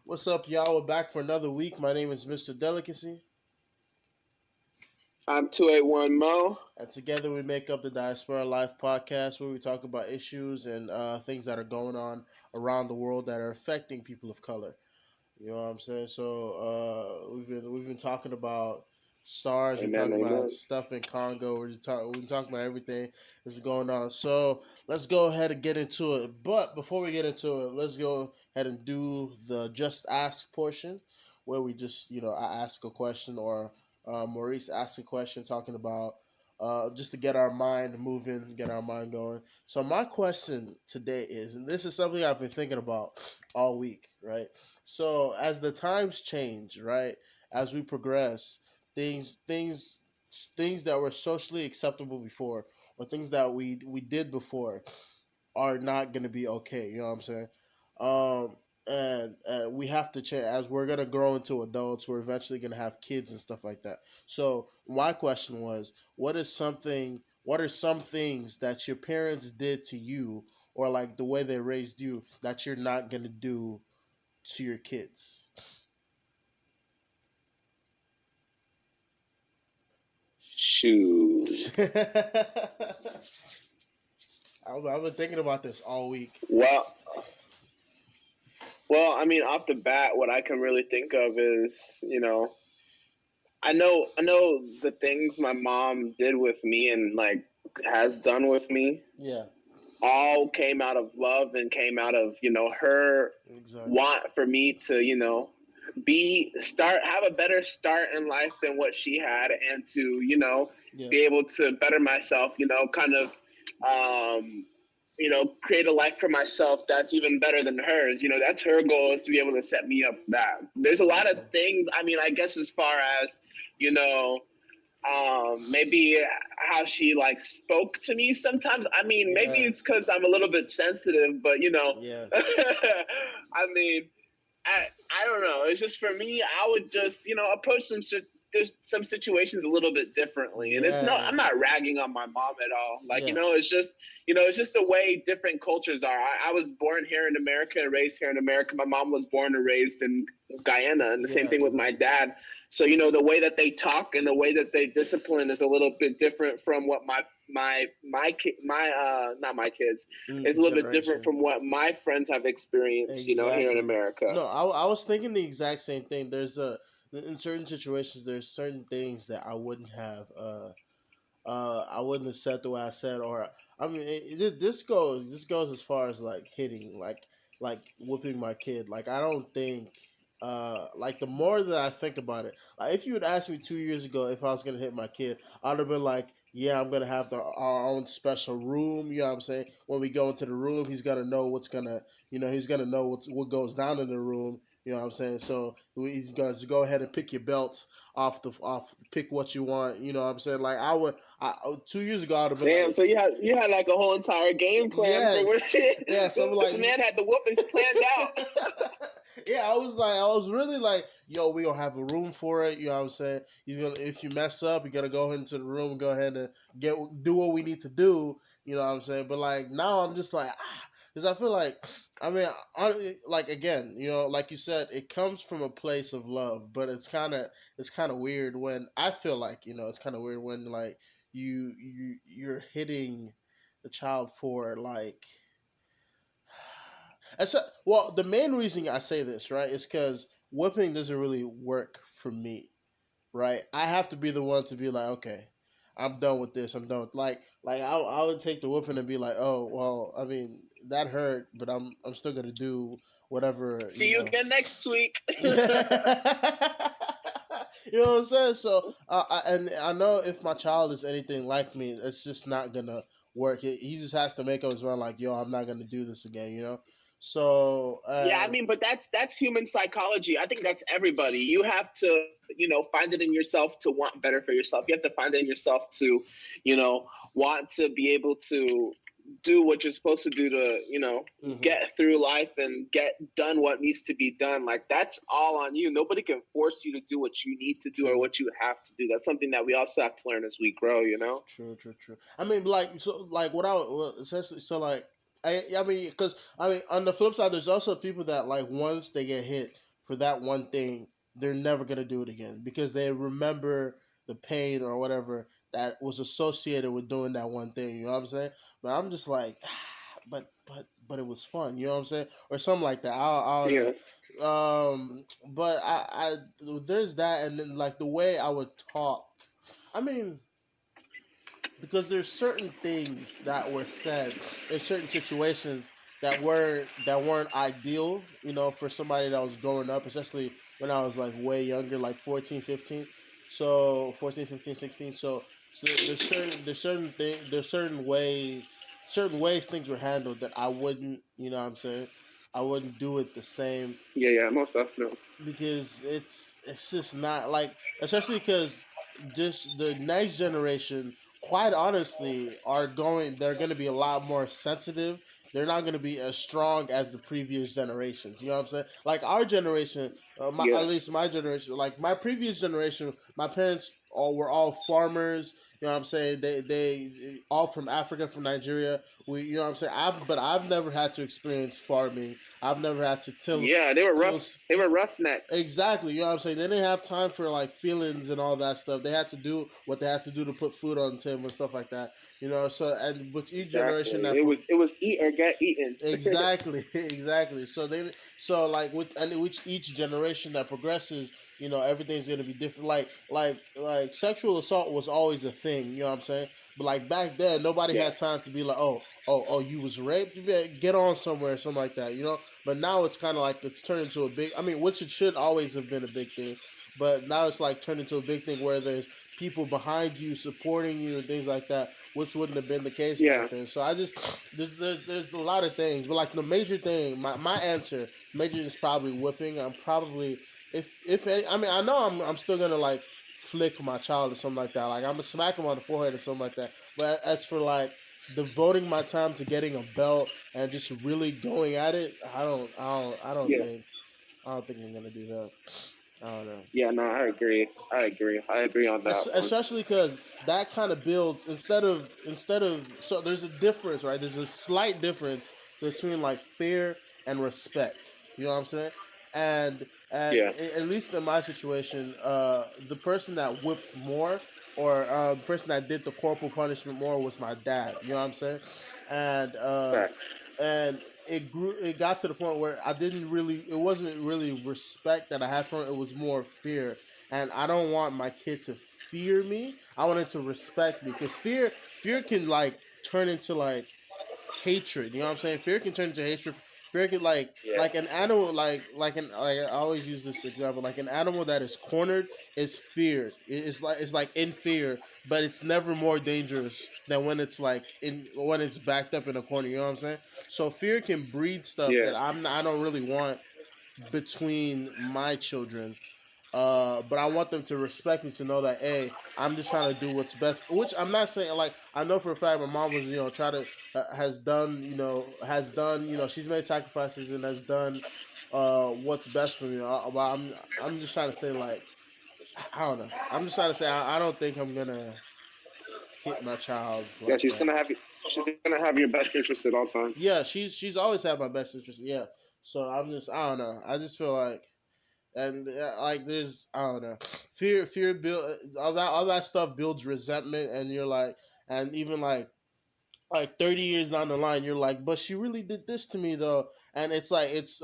What's up, y'all? We're back for another week. My name is Mr. Delicacy, I'm 281 Mo. and together we make up the Diaspora Life podcast, where we talk about issues and things that are going on around the world that are affecting people of color. You know what I'm saying? So we've been talking about SARS. We're Amen, talking about amen. stuff in Congo. We've been talking about everything that's going on. So let's go ahead and get into it. But before we get into it, let's go ahead and do the just ask portion, where we just I ask a question or Maurice asks a question, talking about just to get our mind moving, get our mind going. So my question today is, and this is something I've been thinking about all week, right? So as the times change, right, as we progress, things things things that were socially acceptable before, or things that we did before, are not going to be okay. You know what I'm saying? And we have to change as we're going to grow into adults. We're eventually going to have kids and stuff like that. So my question was, what are some things that your parents did to you, or like the way they raised you, that you're not going to do to your kids? Shoot. I've been thinking about this all week. Well, I mean, off the bat, what I can really think of is, I know the things my mom did with me and like has done with me Yeah, all came out of love and came out of, her exactly. want for me to, have a better start in life than what she had, and to, Yeah, be able to better myself, kind of um create a life for myself that's even better than hers. That's her goal, is to be able to set me up for that. There's a lot of exactly. things. I mean, I guess as far as, you know, maybe how she like spoke to me sometimes. I mean, maybe Yeah. it's because I'm a little bit sensitive, but Yes. I mean, I don't know. It's just for me, I would just approach some situations a little bit differently. And it's no, I'm not Yes. ragging on my mom at all. Like Yeah. it's just the way different cultures are. I was born here in America and raised here in America. My mom was born and raised in Guyana, and the same Yeah. thing with my Exactly. dad. So the way that they talk and the way that they discipline is a little bit different from what my not my kids. It's a little bit different Generation. from what my friends have experienced, here in Exactly. America. No, I was thinking the exact same thing. In certain situations, there's certain things that I wouldn't have said the way I said, or I mean, this goes as far as like hitting, like whipping my kid. Like I don't think, like the more that I think about it, like if you had asked me 2 years ago if I was gonna hit my kid, I'd have been like, yeah, I'm gonna have our own special room. You know what I'm saying? When we go into the room, he's gonna know he's gonna know what goes down in the room. You know what I'm saying? So he's gonna just go ahead and pick your belt off, pick what you want. You know what I'm saying? Like 2 years ago, I'd have been Damn, like, so you had like a whole entire game plan for where yes, yeah. So I'm this like, man had the whoopings planned out. yeah. I was really like, yo, we gonna have a room for it. You know what I'm saying? If you mess up, you gotta go into the room and go ahead and do what we need to do. You know what I'm saying? But like now, I'm just like, because I feel like, I mean, like again, like you said, it comes from a place of love, but it's kind of weird when I feel like it's kind of weird when like you're hitting the child for like. And so, well, the main reason I say this, right, is because whipping doesn't really work for me, right? I have to be the one to be like, okay, I'm done with this. I'm done. Like I would take the whipping and be like, oh well, I mean that hurt, but I'm still gonna do whatever, See you again next week. You know what I'm saying? So, and I know if my child is anything like me, it's just not gonna work. He just has to make up his mind, like, yo, I'm not gonna do this again. So, Yeah, I mean, but that's human psychology. I think that's everybody. You have to, find it in yourself to want better for yourself. You have to find it in yourself to, want to be able to do what you're supposed to do to, hmm get through life and get done what needs to be done. Like that's all on you. Nobody can force you to do what you need to do or true, what you have to do. That's something that we also have to learn as we grow. true, true, true. I mean, like, so, like, essentially, so, like, I mean, because I mean, on the flip side, there's also people that like once they get hit. for that one thing, they're never gonna do it again because they remember the pain or whatever that was associated with doing that one thing. You know what I'm saying? But I'm just like, but it was fun. You know what I'm saying? Or something like that. I don't Yeah. know. But I there's that, and then like the way I would talk. I mean, because there's certain things that were said in certain situations that weren't ideal, for somebody that was growing up, especially when I was like way younger, like 14, 15. So 14, 15, 16. So there's certain ways things were handled that I wouldn't, what I'm saying, I wouldn't do it the same, Yeah, yeah, most definitely. because it's just not like, especially because just the next generation, quite honestly, they're going to be a lot more sensitive. They're not going to be as strong as the previous generations. You know what I'm saying? Like our generation, at Yeah. least my generation, like my previous generation, my parents were all farmers. You know what I'm saying? They all from Africa, from Nigeria. You know what I'm saying? I've never had to experience farming. I've never had to Yeah, they were rough. till They were roughnecks. exactly. You know what I'm saying? They didn't have time for like feelings and all that stuff. They had to do what they had to do to put food on the table and stuff like that. So, and with each generation Exactly. that It was eat or get eaten. exactly, exactly. So like with each generation that progresses, everything's gonna be different. Like sexual assault was always a thing. You know what I'm saying? But like back then, nobody Yeah. had time to be like, oh, you was raped. You better get on somewhere, or something like that. But now it's kind of like it's turned into a big. I mean, which it should always have been a big thing, but now it's like turned into a big thing where there's people behind you supporting you and things like that, which wouldn't have been the case Yeah. back then. So I just there's a lot of things, but like the major thing, my answer, major is probably whipping. I'm probably, if any, I mean, I know I'm still gonna like flick my child or something like that. Like I'm gonna smack him on the forehead or something like that. But as for like devoting my time to getting a belt and just really going at it, Yeah. I don't think I'm gonna do that. I don't know. Yeah. No, I agree. I agree on that one. Especially because that kind of builds, instead of, so there's a difference, right? There's a slight difference between like fear and respect. You know what I'm saying? And Yeah. at least in my situation, the person that whipped more, or the person that did the corporal punishment more, was my dad. You know what I'm saying? And Facts. and it got to the point where it wasn't really respect that I had for him. It was more fear, and I don't want my kid to fear me. I want it to respect me, because fear can like turn into like hatred. You know what I'm saying? Fear can turn into hatred. Fear can Yeah. like an animal, like I always use this example. Like an animal that is cornered is feared. It's like in fear, but it's never more dangerous than when it's backed up in a corner. You know what I'm saying? So fear can breed stuff Yeah. that I don't really want between my children. But I want them to respect me, to know that, hey, I'm just trying to do what's best. Which I'm not saying, like, I know for a fact my mom was, try to has done, she's made sacrifices and has done what's best for me. But I'm just trying to say, like, I don't know. I'm just trying to say I don't think I'm gonna hit my child Yeah. like She's that. gonna have you. She's gonna have your best interest at all times. Yeah, she's always had my best interest. Yeah, so I don't know. I just feel like, and like there's, I don't know, fear build, all that stuff builds resentment, and you're like, and even like 30 years down the line, you're like, but she really did this to me though, and it's like it's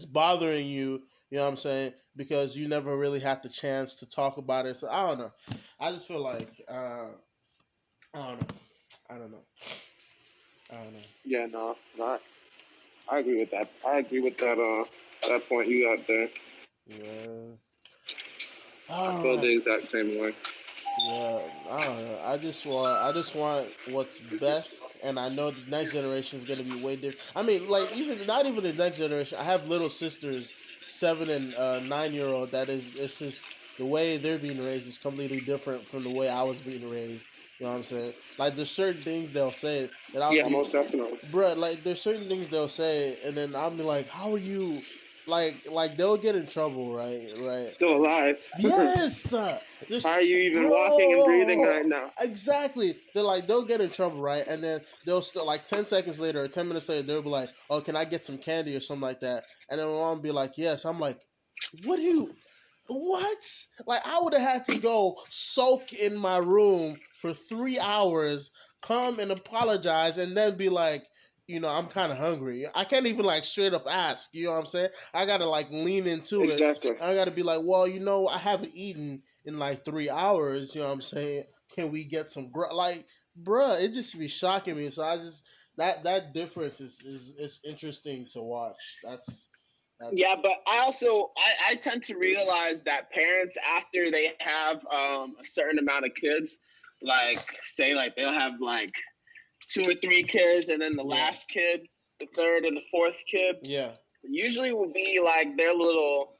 bothering you. You know what I'm saying? Because you never really had the chance to talk about it. So I don't know. I just feel like I don't know. I don't know. I don't know. Yeah. No. Not. I agree with that. I agree with that. That point you got there. Yeah. I All feel right. the exact same way. Yeah, I don't know. I just want what's best, and I know the next generation is gonna be way different. I mean, like, even not even the next generation. I have little sisters, 7 and 9 year old. That is, it's just the way they're being raised is completely different from the way I was being raised. You know what I'm saying? Like, there's certain things they'll say that I'll Yeah. be, Most definitely. bruh. Like, there's certain things they'll say, and then I'll be like, "How are you? like they'll get in trouble, right, Still and alive. yes, How just are you even walking and breathing bro, right now? exactly. They'll get in trouble, right, and then they'll still like 10 seconds later or 10 minutes later they'll be like, oh, can I get some candy or something like that, and then my mom be like, yes. I'm like, what do you? What? Like I would have had to go soak in my room for 3 hours, come and apologize, and then be like, I'm kind of hungry. I can't even like straight up ask. You know what I'm saying? I gotta like lean into it. Exactly. I gotta be like, well, I haven't eaten in like 3 hours. You know what I'm saying? Can we get some like, bruh? It just be shocking me. So I just that difference is interesting to watch. That's Yeah, but I tend to realize that parents, after they have a certain amount of kids, like say like they'll have like 2 or 3 kids, and then the yeah, last kid, the third and the fourth kid, yeah. usually will be like their little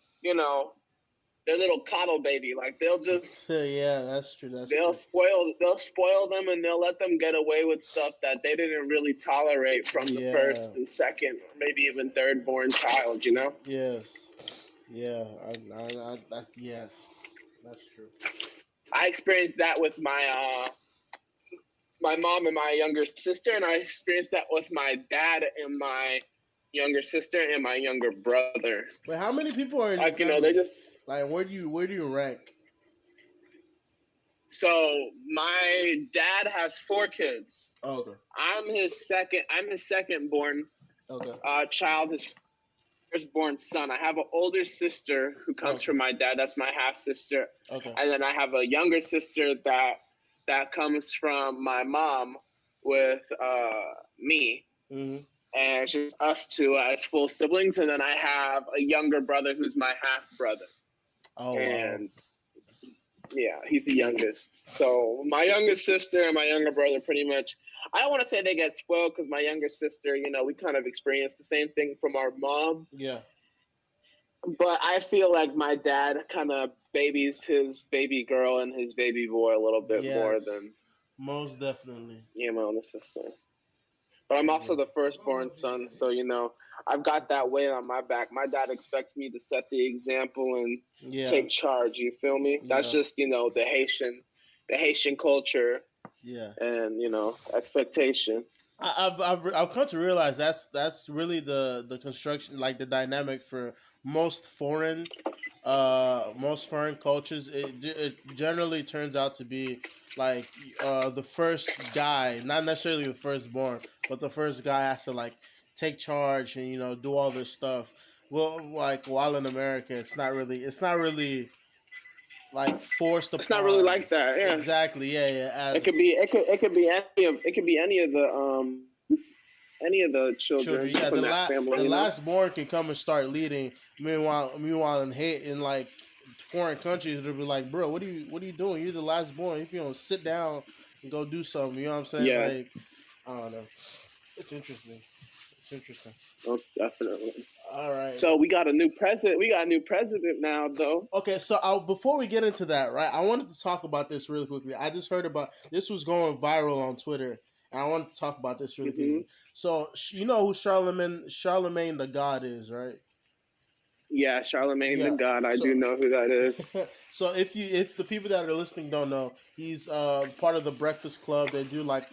coddle baby. Like Yeah, that's true. That's they'll true. spoil them, and they'll let them get away with stuff that they didn't really tolerate from the Yeah. first and second, or maybe even third born child. Yes. Yeah. That's yes. That's true. I experienced that with my mom and my younger sister, and I experienced that with my dad and my younger sister and my younger brother. But how many people are in your Like they family? just Like, where do you rank? so my dad has 4 kids. Oh, okay. I'm his second. I'm his second born Okay. child. His firstborn son. I have an older sister who comes Okay. from my dad. That's my half sister, Okay. and then I have a younger sister that comes from my mom with me, Mhm. and it's just us two as full siblings. And then I have a younger brother who's my half brother, Oh wow. and yeah, he's the youngest. So my youngest sister and my younger brother pretty much. I don't want to say they get spoiled because my younger sister, we kind of experienced the same thing from our mom. Yeah. But I feel like my dad kind of babies his baby girl and his baby boy a little bit more Yes. than Most definitely. my older sister. But I'm also Yeah. the firstborn son, so I've got that weight on my back. My dad expects me to set the example and Yeah. take charge. You feel me? That's Yeah. just the Haitian culture Yeah. and expectation. I've come to realize that's really the construction, like the dynamic for most foreign most foreign cultures. It generally turns out to be like the first guy, not necessarily the firstborn, but the first guy has to like take charge and do all this stuff. Well, like while in America, it's not really like forced It's not really upon. like that. Yeah, Exactly. Yeah. Yeah. it could As be any of the children children. Yeah, from the that family. the last born can come and start leading. Meanwhile, in like foreign countries, they'll be like, "Bro, what are you doing? You're the last born. If you don't sit down and go do something, you know what I'm saying? Yeah, Like, I don't know. It's interesting. It's interesting. most definitely. All right. So we got a new president. We got a new president now, though. Okay, so before we get into that, right, I wanted to talk about this really quickly. I just heard about this was going viral on Twitter, and I wanted to talk about this really Hmm. quickly. So you know who Charlemagne the God is, right? Yeah, Charlemagne the Yeah. God. I do So know who that is. so if the people that are listening don't know, he's part of the Breakfast Club. They do like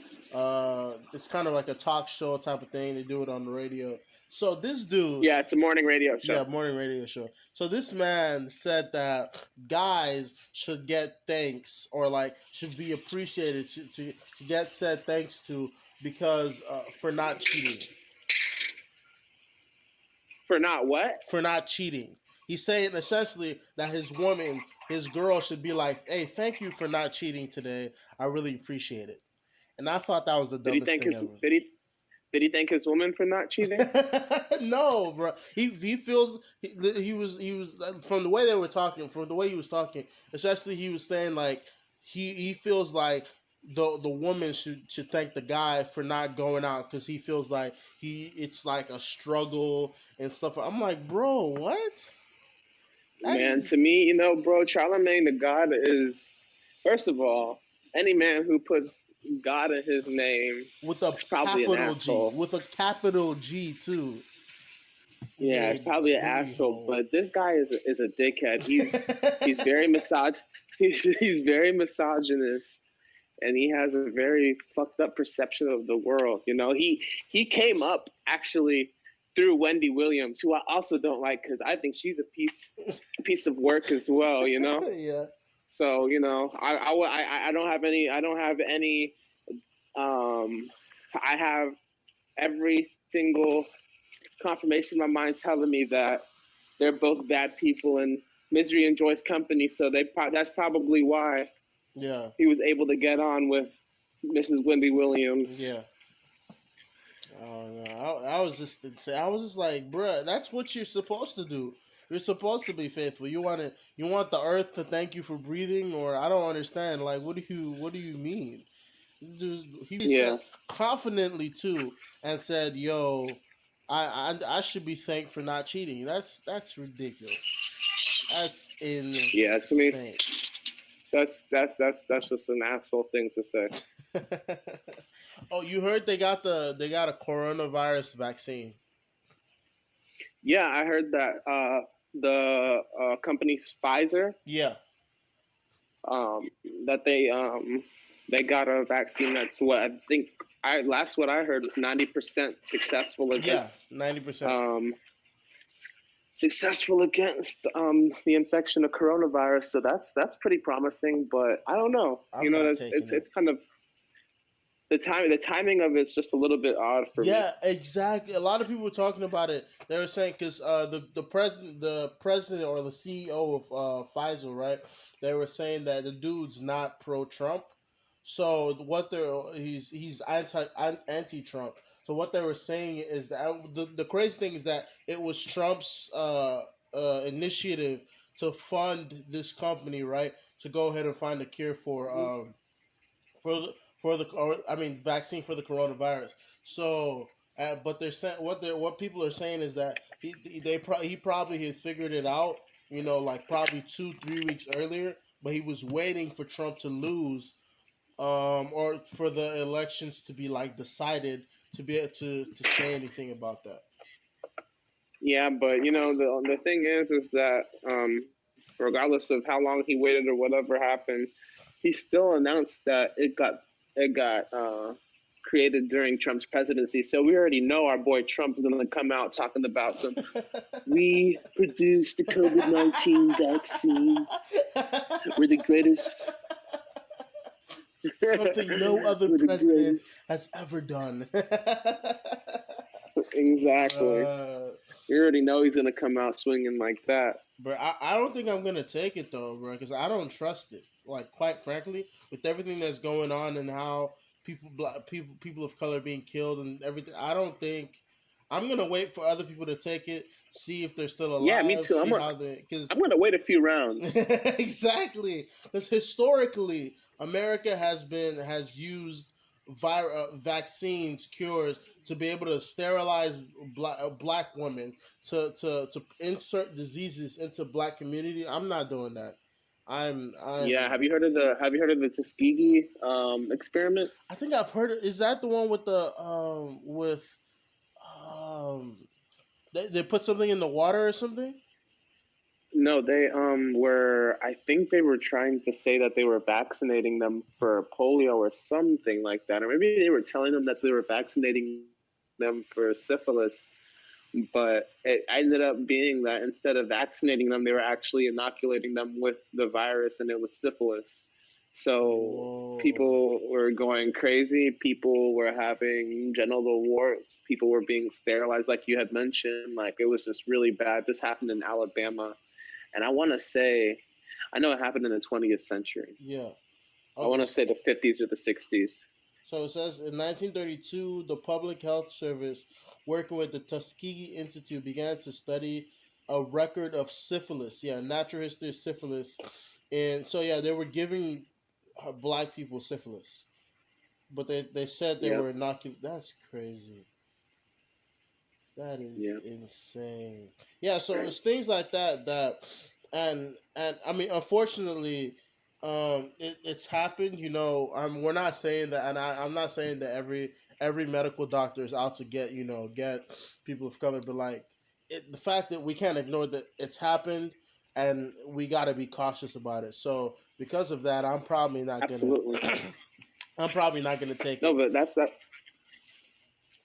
it's kind of like a talk show type of thing. They do it on the radio. So this dude, Yeah, it's a morning radio show. yeah, morning radio show. So this man said that guys should get thanks or like should be appreciated to get said thanks to because for not cheating. For not what? For not cheating. He's saying essentially that his girl should be like, "Hey, thank you for not cheating today. I really appreciate it." And I thought that was the Did he dumbest thank thing his ever. did he thank his woman for not cheating? No, bro. He feels he was from the way they were talking, from the way he was talking. Especially he was saying like he feels like the woman should thank the guy for not going out because he feels like it's like a struggle and stuff. I'm like, bro, what? That Man, is to me, bro, Charlemagne the God is, first of all, any man who puts God in his name with a is probably an capital G, asshole. with a capital G too. He's Yeah, it's a probably an booty asshole, hole. but this guy is a dickhead. He's very he's very misogynist, and he has a very fucked up perception of the world. You know, he came up actually through Wendy Williams, who I also don't like because I think she's a piece of work as well. You know, Yeah. so you know, I don't have any I have every single confirmation in my mind telling me that they're both bad people and misery enjoys company. So that's probably why Yeah. he was able to get on with Mrs. Wendy Williams. Yeah. Oh no, I was just like, bruh, that's what you're supposed to do. You're supposed to be faithful. You want the earth to thank you for breathing, or I don't understand. Like, what do you mean? This dude, he Yeah, said confidently too, and said, "Yo, I should be thanked for not cheating." That's ridiculous. That's yeah. To me, insane. that's just an asshole thing to say. Oh, you heard they got a coronavirus vaccine. Yeah, I heard that the company Pfizer Yeah, um, that they got a vaccine that's what I think I last what I heard was 90% yeah, 90%. um, successful against the infection of coronavirus. So that's pretty promising. But I don't know. You I'm know, not taking it. it's kind of the timing of it's just a little bit odd for me. Yeah, exactly. A lot of people were talking about it. They were saying because the president or the CEO of Pfizer, right? They were saying that the dude's not pro Trump. So what they're he's anti Trump. So what they were saying is that the crazy thing is that it was Trump's initiative to fund this company, right, to go ahead and find a cure for the or I mean vaccine for the coronavirus. So, but they're saying what people are saying is that he probably had figured it out, you know, like probably 2 3 weeks earlier, but he was waiting for Trump to lose, or for the elections to be like decided to be able to say anything about that. Yeah, but you know the thing is that regardless of how long he waited or whatever happened, he still announced that it got created during Trump's presidency. So we already know our boy Trump's going to come out talking about some. We produced the COVID-19 vaccine. We're the greatest. Something no other We're the president greatest. has ever done. Exactly. uh, We already know he's going to come out swinging like that. But I don't think I'm gonna take it though, bro, because I don't trust it. Like, quite frankly, with everything that's going on and how people of color being killed and everything, I don't think I'm gonna wait for other people to take it, see if they're still Yeah, me alive, too. see how they because I'm gonna wait a few rounds. exactly, because historically America has used vaccines, cures to be able to sterilize black women, to insert diseases into black community. I'm not doing that. Yeah, I'm have you heard of the Tuskegee experiment? I think I've heard it. Is that the one with the with um they put something in the water or something? No, they were. I think they were trying to say that they were vaccinating them for polio or something like that, or maybe they were telling them that they were vaccinating them for syphilis. But it ended up being that instead of vaccinating them, they were actually inoculating them with the virus, and it was syphilis. So Whoa. people were going crazy. People were having genital warts. People were being sterilized, like you had mentioned. Like it was just really bad. This happened in Alabama, and I want to say, I know it happened in the 20th century. Yeah. I want Okay. to say the 50s or the 60s. So it says in 1932, the Public Health Service, working with the Tuskegee Institute, began to study a record of syphilis. Yeah, natural history of syphilis. And so, yeah, they were giving black people syphilis. But they said they Yep. were inoculated. That's crazy. That is Yeah. insane. Yeah, so it's things like that, and I mean, unfortunately, it's happened. You know, we're not saying that, and I'm not saying that every medical doctor is out to get, get people of color, but like, the fact that we can't ignore that it's happened, and we got to be cautious about it. So because of that, Absolutely. I'm probably not gonna take No, it. but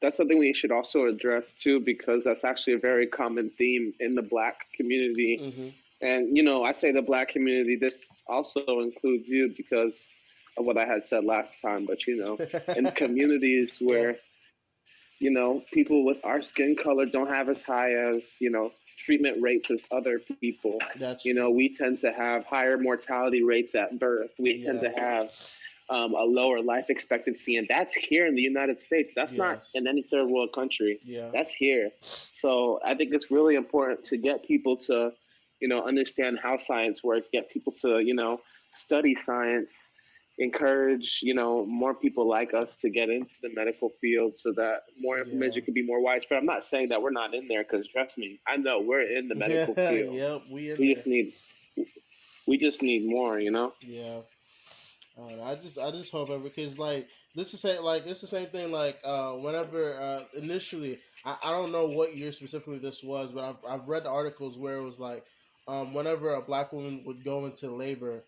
that's something we should also address too, because that's actually a very common theme in the Black community. Hmm. And you know, I say the Black community. This also includes you because of what I had said last time. But you know, in communities Yeah, where you know people with our skin color don't have as high as treatment rates as other people. that's You know, true. we tend to have higher mortality rates at birth. We tend to Yes, have a lower life expectancy, and that's here in the United States. That's not yes, in any third world country. yeah, That's here. So I think it's really important to get people to, you know, understand how science works. Get people to, you know, study science. Encourage, you know, more people like us to get into the medical field so that more yeah, information can be more widespread. I'm not saying that we're not in there because trust me, I know we're in the medical yeah, field. yep. We in We there. just need we just need more, you know. Yeah. I just hope ever because like this is the same thing like whenever initially I don't know what year specifically this was, but I've read articles where it was like whenever a black woman would go into labor,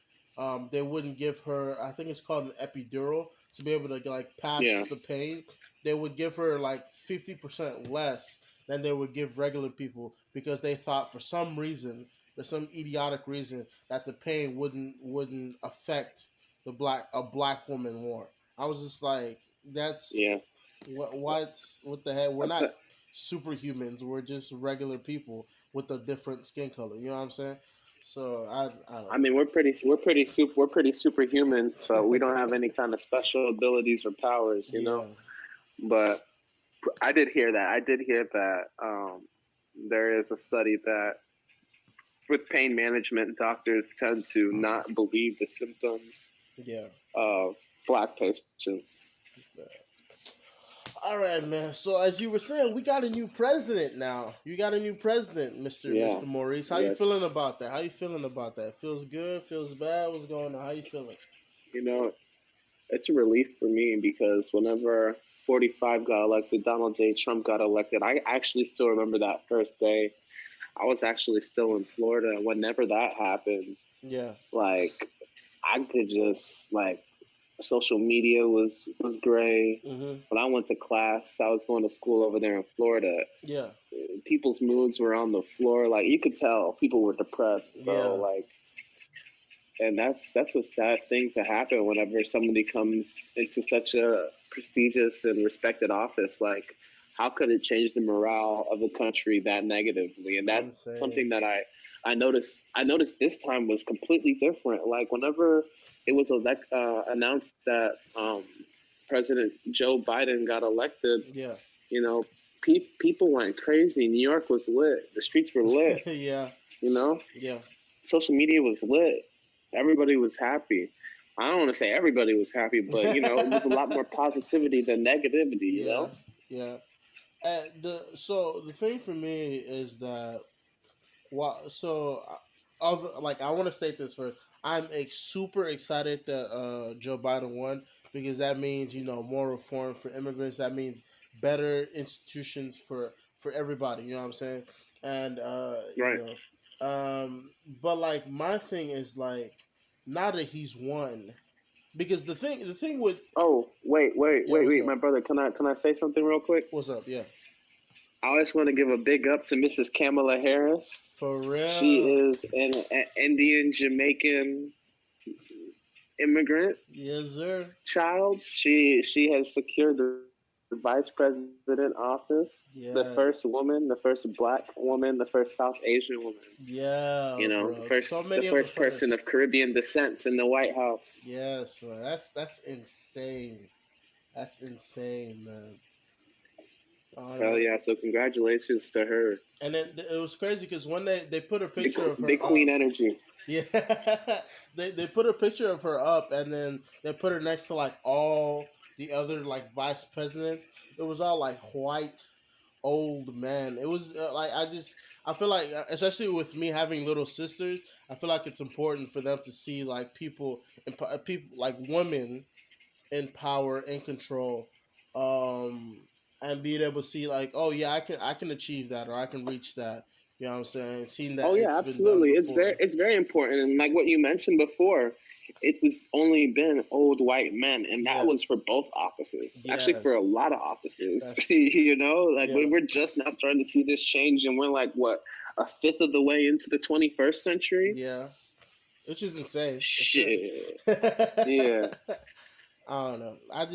they wouldn't give her, I think it's called an epidural, to be able to like Yeah. pass the pain. They would give her like 50% less than they would give regular people because they thought for some reason, for some idiotic reason, that the pain wouldn't affect a black woman more. I was just like, Yeah. that's what the heck? We're That's not a, superhumans. We're just regular people with a different skin color. You know what I'm saying? So I I don't mean, we're pretty superhumans, but we don't have any kind of special abilities or powers, you know. yeah. But I did hear that. I did hear that there is a study that with pain management, doctors tend to not believe the symptoms Yeah. of Black patients. All right, man. So as you were saying, we got a new president now. You got a new president, Yeah. Mister Maurice. How you Yes. feeling about that? How you feeling about that? Feels good? Feels bad? What's going on? How you feeling? You know, it's a relief for me because whenever 45 got elected, Donald J. Trump got elected, I actually still remember that first day. I was actually still in Florida. Whenever that happened, Yeah. like I could just like social media was gray. Mhm. When I went to class, I was going to school over there in Florida. Yeah. People's moods were on the floor. Like you could tell people were depressed. So Yeah. like, and that's a sad thing to happen whenever somebody comes into such a prestigious and respected office. Like, how could it change the morale of the country that negatively? And that's Insane. something that I noticed. I noticed this time was completely different. Like whenever it was announced that President Joe Biden got elected, Yeah. you know, people went crazy. New York was lit. The streets were lit. Yeah. You know, Yeah. social media was lit. Everybody was happy. I don't want to say everybody was happy, but you know, it was a lot more positivity than negativity. You Yeah. know? Yeah. The thing for me is that other like I want to state this first. I'm super excited that Joe Biden won because that means more reform for immigrants. That means better institutions for everybody. You know what I'm saying? And Right. but like my thing is like now that he's won because the thing with Oh, yeah, what's my up? brother. Can I say something real quick? What's up? Yeah, I just want to give a big up to Mrs. Kamala Harris. for She real. is an Indian Jamaican immigrant Yes, sir. child. She has secured the vice president office. Yes. The first black woman, the first South Asian woman. You Yeah, know, bro. So the many of the first person of first. Caribbean descent in the White House. Yes, man. That's insane. That's insane, man. Hell Um, yeah! So congratulations to her, and then it was crazy because when they put a picture of her big up, queen energy. yeah, they put a picture of her up, and then they put her next to like all the other like vice presidents. It was all like white old men. It was like I feel like especially with me having little sisters, I feel like it's important for them to see like people like women in power in control. Um, and being able to see like, oh yeah, I can achieve that or I can reach that. You know what I'm saying? Seeing Oh that yeah, it's been done absolutely. before. It's very important, and like what you mentioned before, it was only been old white men, and that Yeah. was for both offices. Actually, for a Yes. lot of offices, That's you know, like yeah. we're just now starting to see this change, and we're like what, a fifth of the way into the 21st century. Yeah. Which is insane. Shit. I Yeah. don't know. I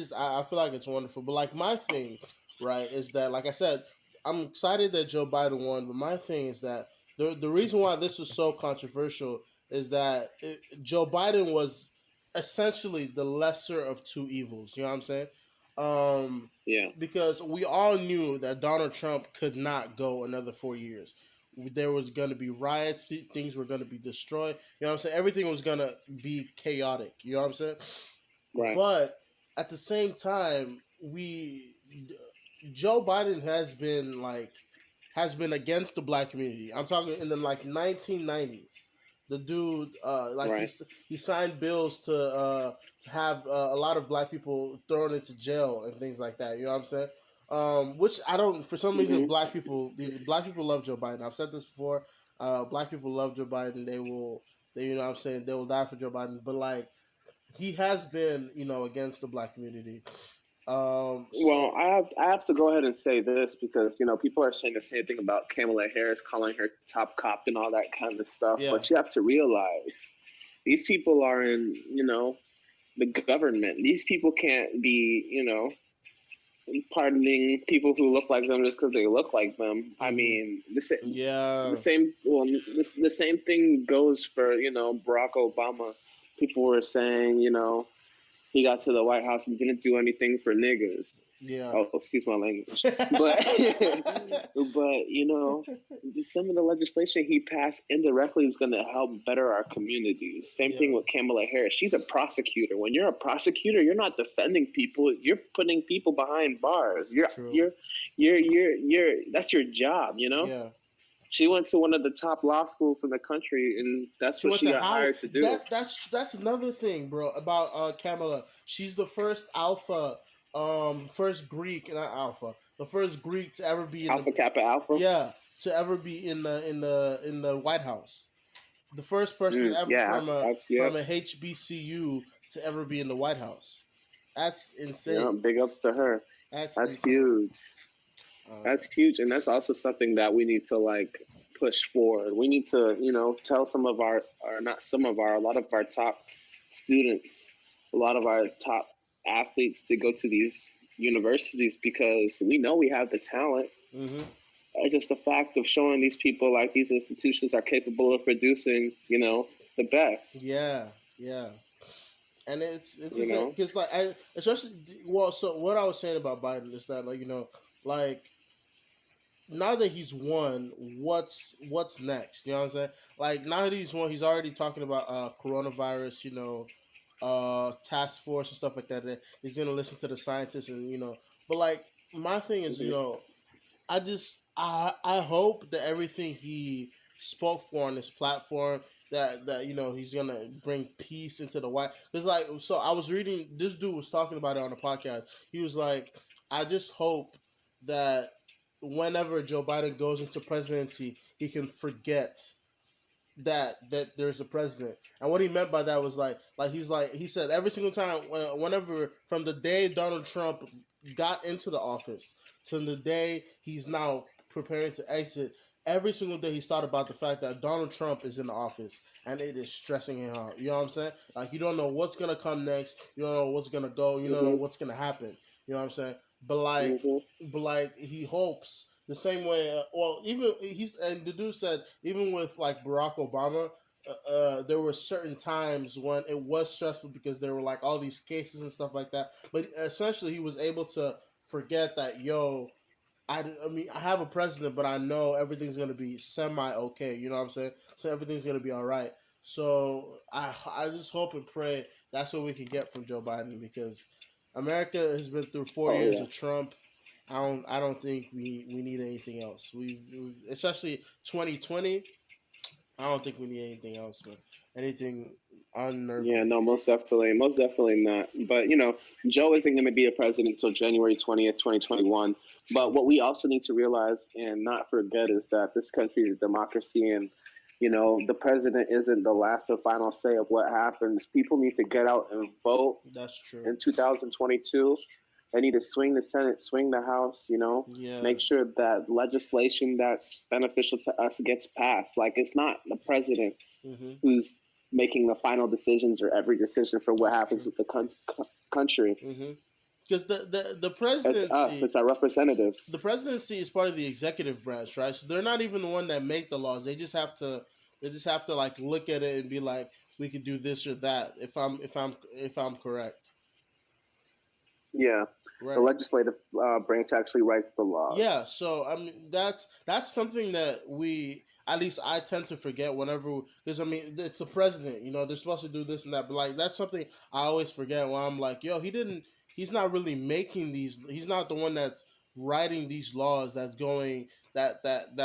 feel like it's wonderful. But like my thing, right, is that like I said, I'm excited that Joe Biden won, but my thing is that the reason why this was so controversial is that Joe Biden was essentially the lesser of two evils. You know what I'm saying? Um, Yeah. because we all knew that Donald Trump could not go another 4 years. There was going to be riots, things were going to be destroyed. You know what I'm saying? Everything was going to be chaotic. You know what I'm saying? Right. But at the same time, we Joe Biden has been against the black community. I'm talking in the like 1990s. The dude, Right. he signed bills to have a lot of black people thrown into jail and things like that. You know what I'm saying? Which I don't. For some reason, Hmm. black people love Joe Biden. I've said this before. Black people love Joe Biden. You know what I'm saying, they will die for Joe Biden. But like he has been, against the black community. Well, So I have to go ahead and say this because people are saying the same thing about Kamala Harris, calling her top cop and all that kind of stuff. yeah, But you have to realize these people are in the government. These people can't be pardoning people who look like them just because they look like them. I hmm mean, the yeah, same. Well, the same thing goes for Barack Obama. People were saying he got to the White House and didn't do anything for niggas. yeah. Oh, excuse my language. But but some of the legislation he passed indirectly is going to help better our communities. Same thing Yeah, with Camilla Harris. She's a prosecutor. When you're a prosecutor, you're not defending people. You're putting people behind bars. true. You're that's your job. Yeah. She went to one of the top law schools in the country, and that's She what went she to got Howard. hired to do. That's another thing, bro, about Kamala. She's the first alpha, first Greek, not alpha, the first Greek to ever be in the Alpha Kappa Alpha. yeah, to ever be in the White House. The first person ever Yeah, from a HBCU to ever be in the White House. That's insane. big ups to her. That's That's insane. huge. That's huge, and that's also something that we need to push forward. We need to, tell some of or not some of a lot of our top students, a lot of our top athletes to go to these universities because we know we have the talent. Hmm. Just the fact of showing these people like these institutions are capable of producing, the best. Yeah, yeah, and it's You insane know, because like especially well, so what I was saying about Biden is that like like now that he's won, what's next? You know what I'm saying? Like now that he's won, he's already talking about coronavirus. Task force and stuff like that. That he's gonna listen to the scientists and But like my thing is, hmm I hope that everything he spoke for on this platform that he's gonna bring peace into the White. Because like so I was reading this dude was talking about it on the podcast. He was like, I just hope that whenever Joe Biden goes into presidency, he can forget that there's a president. And what he meant by that was he said every single time whenever from the day Donald Trump got into the office to the day he's now preparing to exit, every single day he's thought about the fact that Donald Trump is in the office and it is stressing him out. You know what I'm saying? Like you don't know what's gonna come next, you don't know what's gonna go, you don't know hmm what's gonna happen. You know what I'm saying? But like hmm he hopes the same way. Well, even he's and the dude said even with like Barack Obama, there were certain times when it was stressful because there were like all these cases and stuff like that. But essentially, he was able to forget that I mean, I have a president, but I know everything's gonna be semi okay. You know what I'm saying? So everything's gonna be all right. So I just hope and pray that's what we can get from Joe Biden because America has been through four Oh years yeah. of Trump. I don't think we need anything else. We've especially 2020. I don't think we need anything else, man. Anything Yeah, unnerving. no, most definitely not. But you know, Joe isn't going to be a president until January 20th, 2021. But True. what we also need to realize and not forget is that this country is a democracy, and you know, the president isn't the last or final say of what happens. People need to get out and vote That's true. in 2022. They need to swing the Senate, swing the House. You know, make Yes. sure that legislation that's beneficial to us gets passed. Like it's not the president Mm-hmm. who's making the final decisions or every decision for what That's happens true. with the country. Mm-hmm. Because the It's us. presidency It's our representatives. the presidency is part of the executive branch, right? So they're not even the one that make the laws. They just have to like look at it and be like, we could do this or that. If I'm correct, Yeah, the right? legislative branch actually writes the laws. Yeah. So I mean, that's something that we at least I tend to forget whenever because I mean it's the president. They're supposed to do this and that, but like that's something I always forget when I'm like, yo, he didn't. He's not really making these. He's not the one that's writing these laws that's going that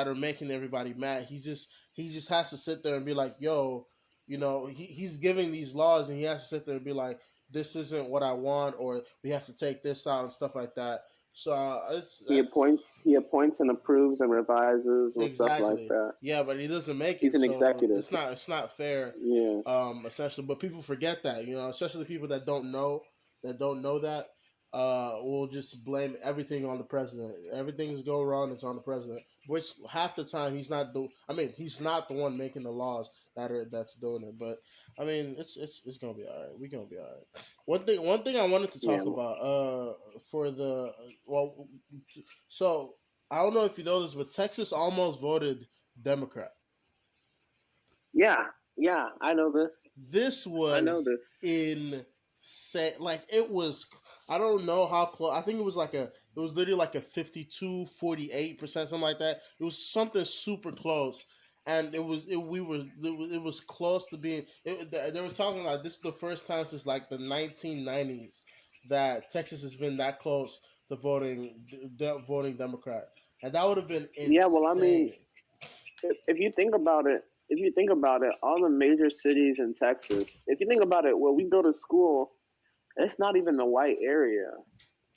are making everybody mad. He just has to sit there and be like, yo, he's giving these laws and he has to sit there and be like, this isn't what I want, or we have to take this out and stuff like that. So it's He that's appoints, he appoints and approves and revises and stuff like exactly. that. Yeah, but he doesn't make He's it, an so executive. it's not fair. Yeah, Essentially, but people forget that, especially people that don't know that. Will just blame everything on the president. Everything's go wrong. It's on the president. Which half the time he's not do. I mean, he's not the one making the laws that's doing it. But I mean, it's gonna be all right. We're gonna be all right. One thing I wanted to yeah, talk about. For the well, so I don't know if you know this, but Texas almost voted Democrat. yeah, yeah. I know this. This I know was this. insane. Like it was. I don't know how close. I think it was like a. It was literally like a 52-48%, something like that. It was something super close, and it was. It was close to being. They were talking like this is the first time since like the 1990s that Texas has been that close to voting Democrat, and that would have been Yeah, well, I mean, insane. if you think about it, all the major cities in Texas, if you think about it, where we go to school, it's not even a white area.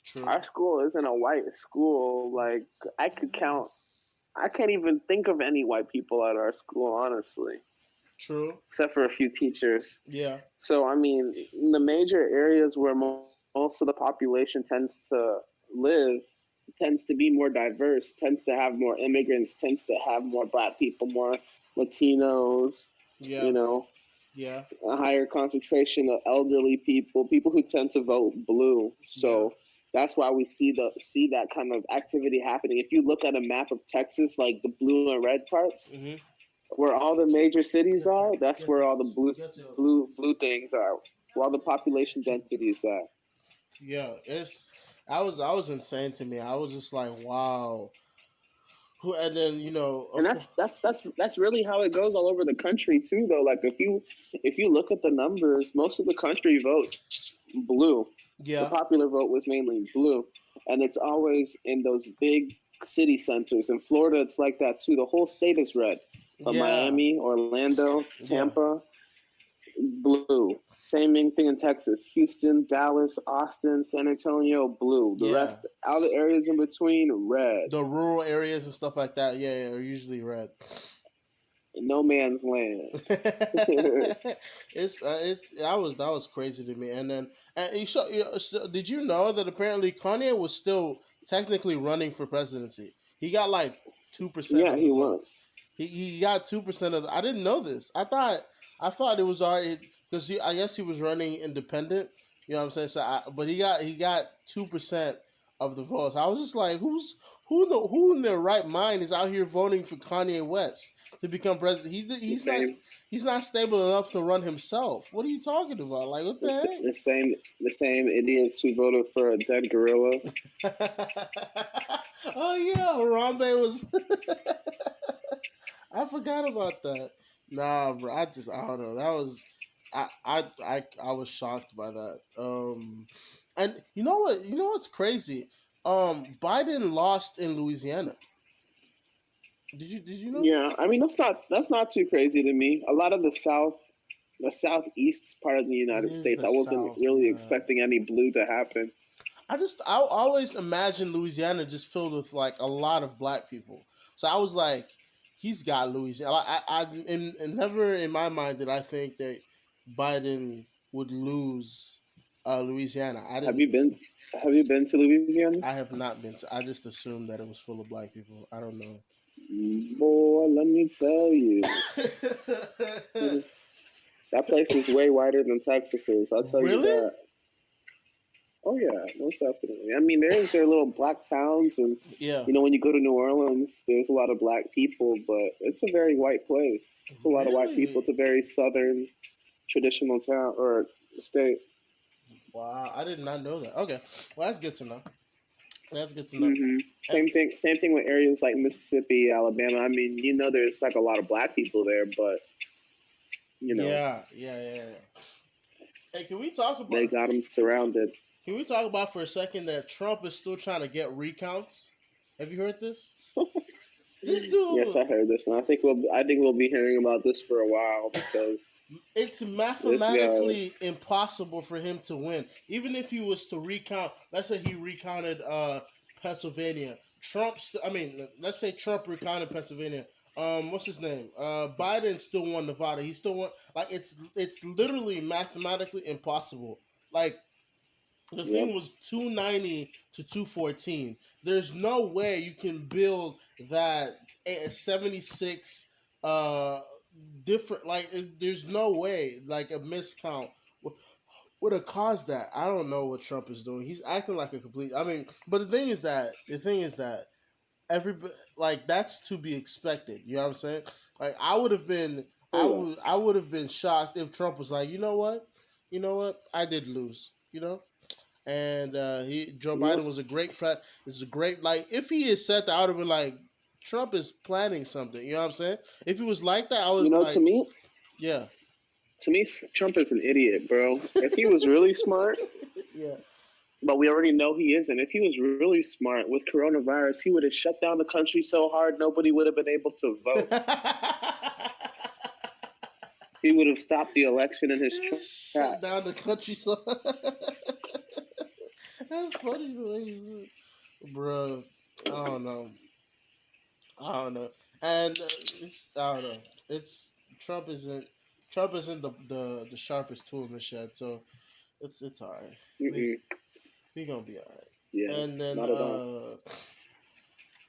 True. Our school isn't a white school. Like I could count, I can't even think of any white people at our school, honestly, True. except for a few teachers. Yeah. So I mean, in the major areas where most of the population tends to live, tends to be more diverse, tends to have more immigrants, tends to have more black people, more Latinos, you Yeah. know, Yeah. a higher concentration of elderly people, people who tend to vote blue. Yeah. So that's why we see that kind of activity happening. If you look at a map of Texas, like the blue and red parts, Mm-hmm. where all the major cities Get are, your, that's get where your, all the get your. blue things are. Where all the population density is at. Yeah, I was insane to me. I was just like, wow. Who and then And of course, that's really how it goes all over the country too, though. Like if you look at the numbers, most of the country votes blue. The yeah, popular vote was mainly blue, and it's always in those big city centers. In Florida, it's like that too. The whole state is red. But yeah, Miami, Orlando, yeah, Tampa, blue. Same thing in Texas. Houston, Dallas, Austin, San Antonio, blue. The yeah. rest, all the areas in between, red. The rural areas and stuff like that, yeah, yeah, are usually red. No man's land. It's that was crazy to me. And so, did you know that apparently Kanye was still technically running for presidency? He got like 2% Yeah, of the he votes. was. He got 2% of. I didn't know this. I thought it was already because I guess he was running independent. You know what I'm saying? But he got 2% of the votes. I was just like, who in their right mind is out here voting for Kanye West to become president? He's The he's not same, he's not stable enough to run himself. What are you talking about? Like what the the same idiots who voted for a dead gorilla. heck? Oh yeah, Harambe was. I forgot about that. Nah, bro. I don't know. That was I was shocked by that. And you know what? You know what's crazy? Biden lost in Louisiana. Did you know? Yeah, I mean that's not too crazy to me. A lot of the southeast part of the It United is States, the I wasn't South, really yeah. expecting any blue to happen. I always imagine Louisiana just filled with like a lot of black people. So I was like, he's got Louisiana. And never in my mind did I think that Biden would lose Louisiana. I Have didn't. you been? Have you been to Louisiana? I have not been to. I just assumed that it was full of black people. I don't know. Boy, let me tell you, that place is way whiter than Texas is. I'll tell you Really? that. Oh yeah, most definitely. I mean, there are little black towns, and Yeah. when you go to New Orleans, there's a lot of black people, but it's a very white place. It's a lot of white people. Really? It's a very southern traditional town or state. Wow, I did not know that. Okay, well that's good to know. That's good to know. And Same thing. Same thing with areas like Mississippi, Alabama. I mean, there's like a lot of black people there, but you know, yeah, yeah, yeah, yeah. Hey, they got them surrounded. can we talk about for a second that Trump is still trying to get recounts? Have you heard this? This Yes, dude, I heard this, and I think we'll be hearing about this for a while because it's this guy. mathematically impossible for him to win. Even if he was to recount, let's say he recounted Pennsylvania. I mean, let's say Trump recounted Pennsylvania. What's his name? Biden still won Nevada. He still won. Like it's literally mathematically impossible. Like the thing Yep. was 290 to 214. There's no way you can build that 76 uh different there's no way like a miscount would have caused that. I don't know what Trump is doing. He's acting like a complete I mean, but the thing is that everybody like that's to be expected. You know what I'm saying? Like Oh yeah. I would have been shocked if Trump was like, "You know what? You know what? I did lose." You know? And Joe Yep. Biden was a great is a great like if he had said that I would have been like Trump is planning something. You know what I'm saying? If he was like that, I would You have been know, like, yeah, to me, Trump is an idiot, bro. If he was really smart, yeah. but we already know he isn't. If he was really smart with coronavirus, he would have shut down the country so hard nobody would have been able to vote. He would have stopped the election in his Shut tracks. down the country. So that's funny the way you bro. I don't know. I don't know. And it's I don't know. It's Trump isn't the sharpest tool in the shed. So it's all right. We Mm-mm. we gonna be all right. Yeah, And then not at all.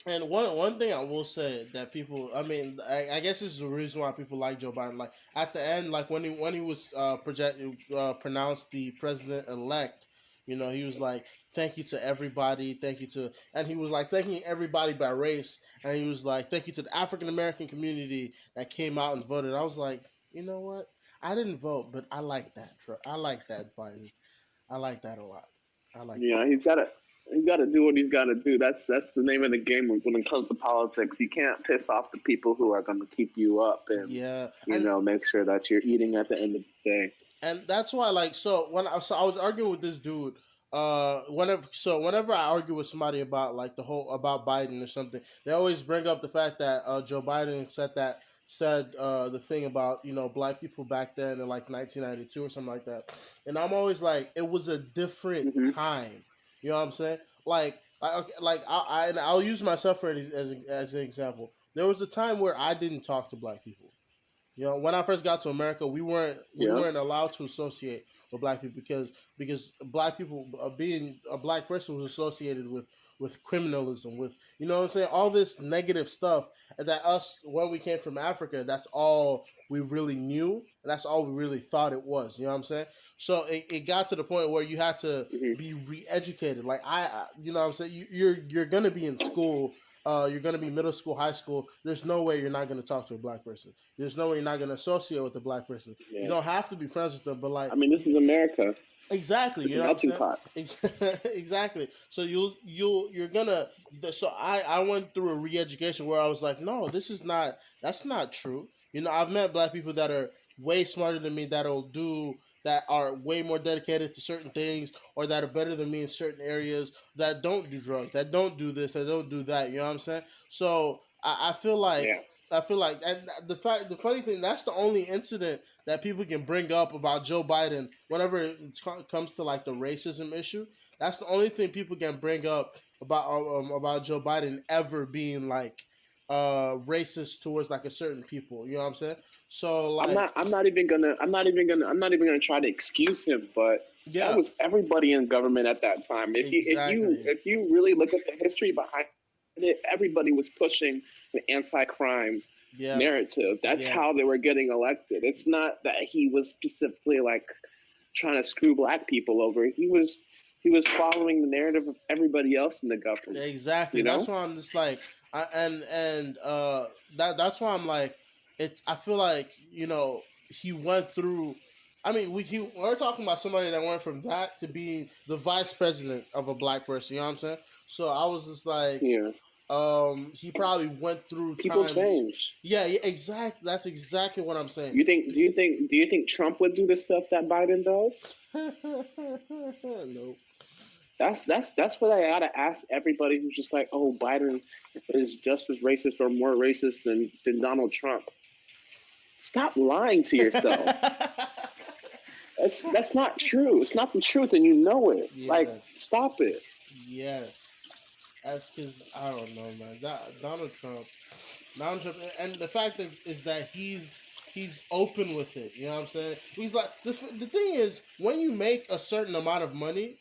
and one thing I will say that people, I mean, I guess this is the reason why people like Joe Biden. Like at the end, like when he was pronounced the president elect, he was like, "Thank you to everybody, thank you to," and he was like thanking everybody by race, and he was like, "Thank you to the African American community that came out and voted." I was like, you know what? I didn't vote, but I like that. I like that Biden. I like that a lot. I like that Yeah, a lot. he's got to do what he's got to do. That's the name of the game when it comes to politics. You can't piss off the people who are going to keep you up and Yeah, and make sure that you're eating at the end of the day. that's why like so I was arguing with this dude whenever I argue with somebody about like the whole about Biden or something, they always bring up the fact that Joe Biden said the thing about black people back then in like 1992 or something like that, and I'm always like it was a different Hmm. time. You know what I'm saying? And I'll use myself as an example. There was a time where I didn't talk to black people. When I first got to America, we Yeah. weren't allowed to associate with black people because black people being a black person was associated with criminalism, with what I'm saying, all this negative stuff that us when we came from Africa, that's all we really knew, and that's all we really thought it was. You know what I'm saying? So it got to the point where you had to Hmm. be re-educated. Like you know what I'm saying, you're gonna be in school. You're gonna be middle school, high school. There's no way you're not gonna talk to a black person. There's no way you're not gonna associate with a black person. You Yeah. don't have to be friends with them, but I mean, this is America. exactly, you It's a know what I'm melting saying? pot. Exactly. So you're gonna. So I went through a re-education where I was like, no, that's not true. I've met black people that are way smarter than me that are way more dedicated to certain things or that are better than me in certain areas that don't do drugs, that don't do this, that don't do that. You know what I'm saying? So I feel like Yeah. and the funny thing, that's the only incident that people can bring up about Joe Biden whenever comes to like the racism issue. That's the only thing people can bring up about Joe Biden ever being like racist towards like a certain people. You know what I'm saying? So like I'm not even gonna try to excuse him, but that yeah, was everybody in government at that time. exactly. If you really look at the history behind it, everybody was pushing the anti-crime Yeah. narrative. That's how they Yes. were getting elected. It's not that he was specifically like trying to screw black people over. He was following the narrative of everybody else in the government. Exactly. You That's know? why I'm just like, that's why I'm like, it's. I feel like he went through. I mean, we're talking about somebody that went from that to being the vice president of a black person. You know what I'm saying? So I was just like, Yeah. he probably went through People times. change. Yeah, yeah, exactly. That's exactly what I'm saying. Do you think Trump would do the stuff that Biden does? Nope. That's what I gotta ask everybody who's just like, oh, Biden is just as racist or more racist than Donald Trump. Stop lying to yourself. That's not true. It's not the truth, and you know it. Like, Yes. stop it. Yes. That's because I don't know, man. Donald Trump, and the fact is that he's open with it. You know what I'm saying? He's like the thing is when you make a certain amount of money,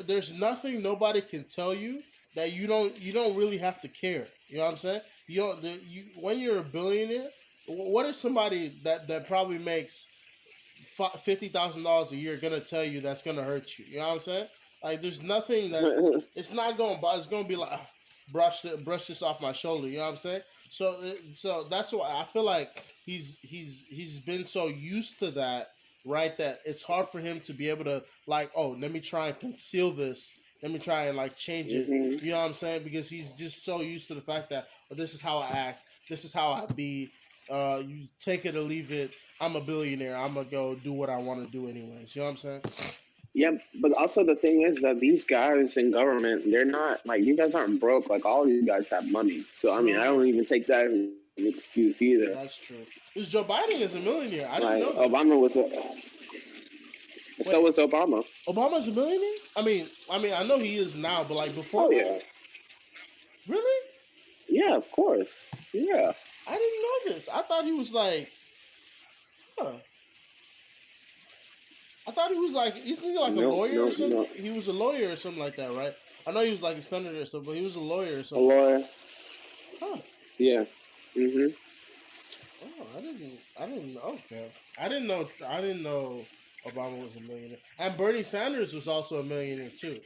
there's nothing nobody can tell you that you don't really have to care. You know what I'm saying? You don't you when you're a billionaire. What is somebody that probably makes $50,000 a year gonna tell you that's gonna hurt you? You know what I'm saying? Like, there's nothing that it's not going. But it's gonna be like, "Ah, brush this off my shoulder." You know what I'm saying? So that's why I feel like he's been so used to that, right? That it's hard for him to be able to like, oh, let me try and conceal this. Let me try and like change it. hmm You know what I'm saying? Because he's just so used to the fact that, oh, this is how I act. This is how I be. You take it or leave it. I'm a billionaire. I'm gonna go do what I want to do anyways. You know what I'm saying? Yeah, but also the thing is that these guys in government, they're not like these guys aren't broke. Like all these guys have money. So I mean, I don't True. even take that as an excuse either. That's true. Because Joe Biden is a millionaire. I didn't Like know that. Obama was a, so Wait, was Obama. Obama's a millionaire? I mean, I know he is now, but like before Oh that, yeah, really? yeah, of course, yeah. I didn't know this. I thought he was like, huh? I thought he was like, isn't he like a No, lawyer or no, something? no. He was a lawyer or something like that, right? I know he was like a senator or something, but he was a lawyer or A something. lawyer. Huh? Yeah. Mhm. Oh, I didn't know. Okay, I didn't know. I didn't know Obama was a millionaire, and Bernie Sanders was also a millionaire too.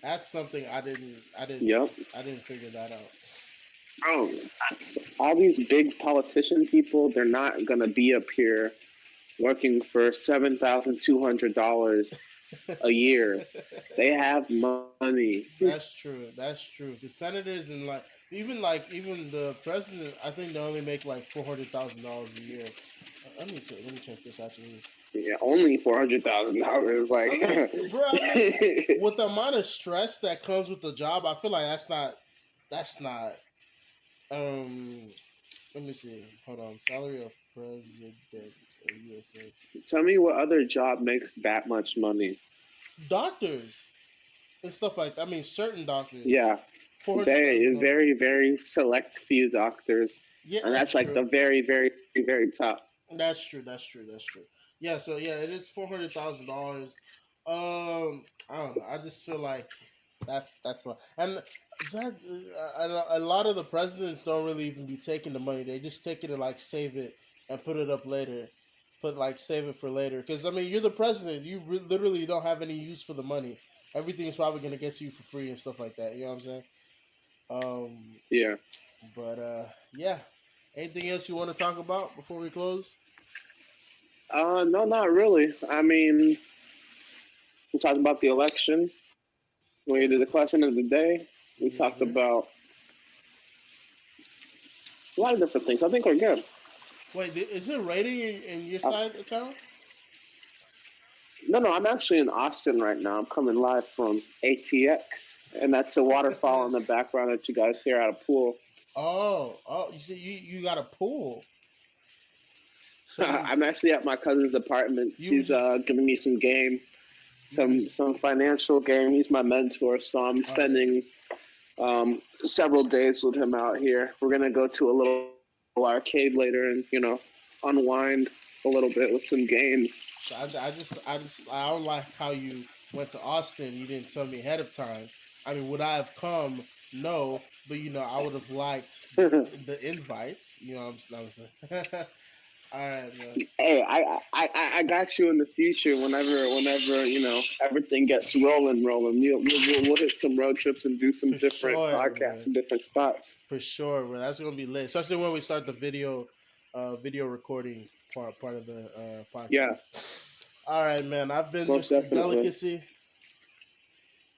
That's something I didn't. I didn't. Yep. I didn't figure that out. Oh, all these big politician people, they're not gonna be up here working for $7,200 a year. They have money. That's true. That's true. The senators and even the president, I think they only make like $400,000 a year. Let me check this actually. Yeah, only $400,000. Like, I mean, bro. I mean, with the amount of stress that comes with the job, I feel like that's not. That's not. Um, Let me see. Hold on. Salary of president of USA. tell me what other job makes that much money? Doctors and stuff like that. I mean, certain doctors. Yeah, $400,000. very select few doctors, Yeah, and that's that's like the true. very top. That's true. That's true. That's true. Yeah. So yeah, it is $400,000. I don't know. I just feel like that's a lot. And that's a lot of the presidents don't really even be taking the money. They just take it and like save it and put it up later. Put like save it for later. Because I mean, you're the president. You literally don't have any use for the money. Everything's probably gonna get to you for free and stuff like that. You know what I'm saying? Um, Yeah. but yeah. Anything else you want to talk about before we close? No, not really. I mean, we talked about the election. We Yeah. did the question of the day. We Yes, talked sir. about a lot of different things. I think we're good. Wait, is it raining in your Uh, side of town? no, I'm actually in Austin right now. I'm coming live from ATX, and that's a waterfall in the background that you guys hear out of pool. You see, you got a pool. So I'm actually at my cousin's apartment. you was She's just giving me some game, you was some financial game. He's my mentor, so I'm yeah. spending several days with him out here. We're gonna go to a little arcade later and unwind a little bit with some games. So I don't like how you went to Austin. You didn't tell me ahead of time. I mean, would I have come? No, but I would have liked the invites. I'm saying. All right, man. Hey, I got you in the future. Whenever everything gets rolling. We'll hit some road trips and do some For different sure, podcasts man. in different spots. For sure, bro. That's gonna be lit, especially when we start the video recording part of the Yeah, podcast. All right, man. I've been most Mr. definitely. Delicacy.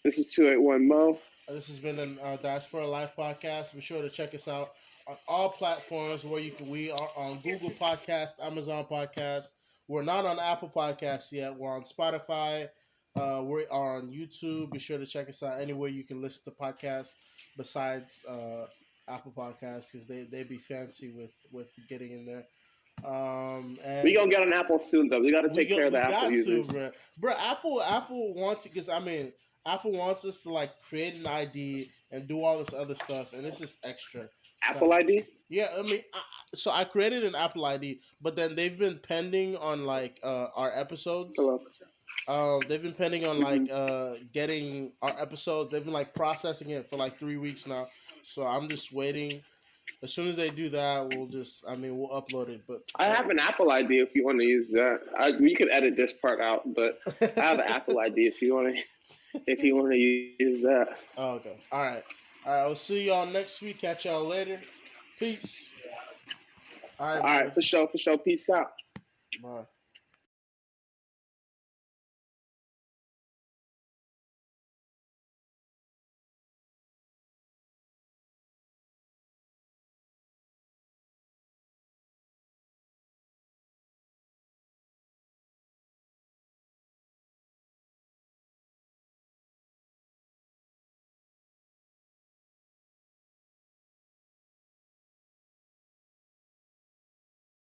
This is 281 Mo. This has been a Diaspora Life podcast. Be sure to check us out on all platforms where you can. We are on Google Podcast, Amazon Podcast. We're not on Apple Podcasts yet. We're on Spotify. We're on YouTube. Be sure to check us out anywhere you can listen to podcasts besides Apple Podcasts because they be fancy with getting in there. We And gonna get on Apple soon though. We got to take care of we the Apple got to, users. bro. Apple wants it because Apple wants us to like create an ID and do all this other stuff, and this is extra. So Apple ID. yeah, so I created an Apple ID, but then they've been pending on like our episodes. Hello. They've been pending on Hmm. like getting our episodes. They've been like processing it for like 3 weeks now. So I'm just waiting. As soon as they do that, we'll upload it. But I have an Apple ID if you want to use that. We could edit this part out, but I have an Apple ID if you want to. If you want to use that. Oh, okay. All right. All right. I'll see y'all next week. Catch y'all later. Peace. All All right, right, for boys. sure, for sure. Peace out. Bye.